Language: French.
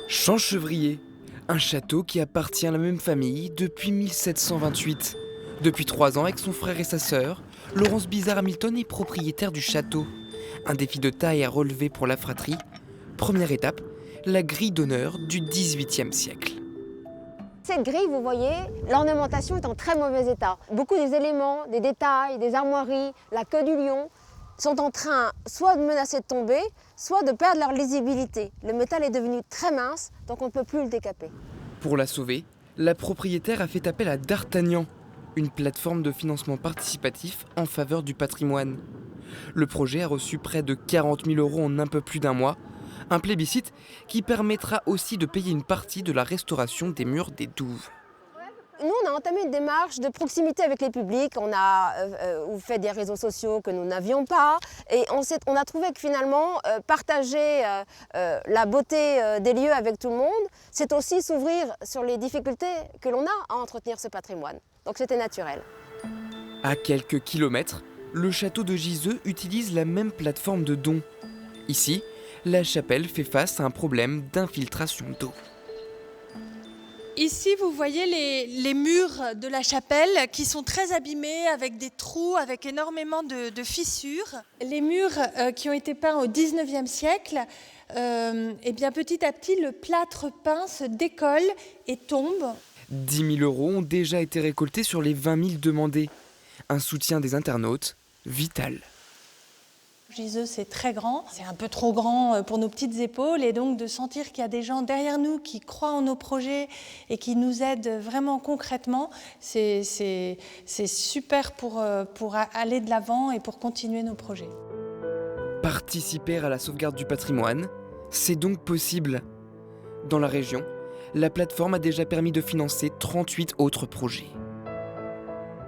Champchevrier, un château qui appartient à la même famille depuis 1728. Depuis 3 ans, avec son frère et sa sœur, Laurence Bizard-Hamilton est propriétaire du château. Un défi de taille à relever pour la fratrie. Première étape, la grille d'honneur du XVIIIe siècle. Cette grille, vous voyez, l'ornementation est en très mauvais état. Beaucoup des éléments, des détails, des armoiries, la queue du lion sont en train soit de menacer de tomber, soit de perdre leur lisibilité. Le métal est devenu très mince, donc on ne peut plus le décaper. Pour la sauver, la propriétaire a fait appel à D'Artagnan, une plateforme de financement participatif en faveur du patrimoine. Le projet a reçu près de 40 000 € en un peu plus d'un mois, un plébiscite qui permettra aussi de payer une partie de la restauration des murs des douves. Nous, on a entamé une démarche de proximité avec les publics. On a fait des réseaux sociaux que nous n'avions pas. Et on a trouvé que finalement, partager la beauté des lieux avec tout le monde, c'est aussi s'ouvrir sur les difficultés que l'on a à entretenir ce patrimoine. Donc c'était naturel. À quelques kilomètres, le château de Giseux utilise la même plateforme de dons. Ici, la chapelle fait face à un problème d'infiltration d'eau. Ici, vous voyez les murs de la chapelle qui sont très abîmés, avec des trous, avec énormément de fissures. Les murs qui ont été peints au XIXe siècle, et bien petit à petit, le plâtre peint se décolle et tombe. 10 000 € ont déjà été récoltés sur les 20 000 demandés. Un soutien des internautes vital. Giseux, c'est très grand, c'est un peu trop grand pour nos petites épaules, et donc de sentir qu'il y a des gens derrière nous qui croient en nos projets et qui nous aident vraiment concrètement, c'est super pour aller de l'avant et pour continuer nos projets. Participer à la sauvegarde du patrimoine, c'est donc possible. Dans la région, la plateforme a déjà permis de financer 38 autres projets.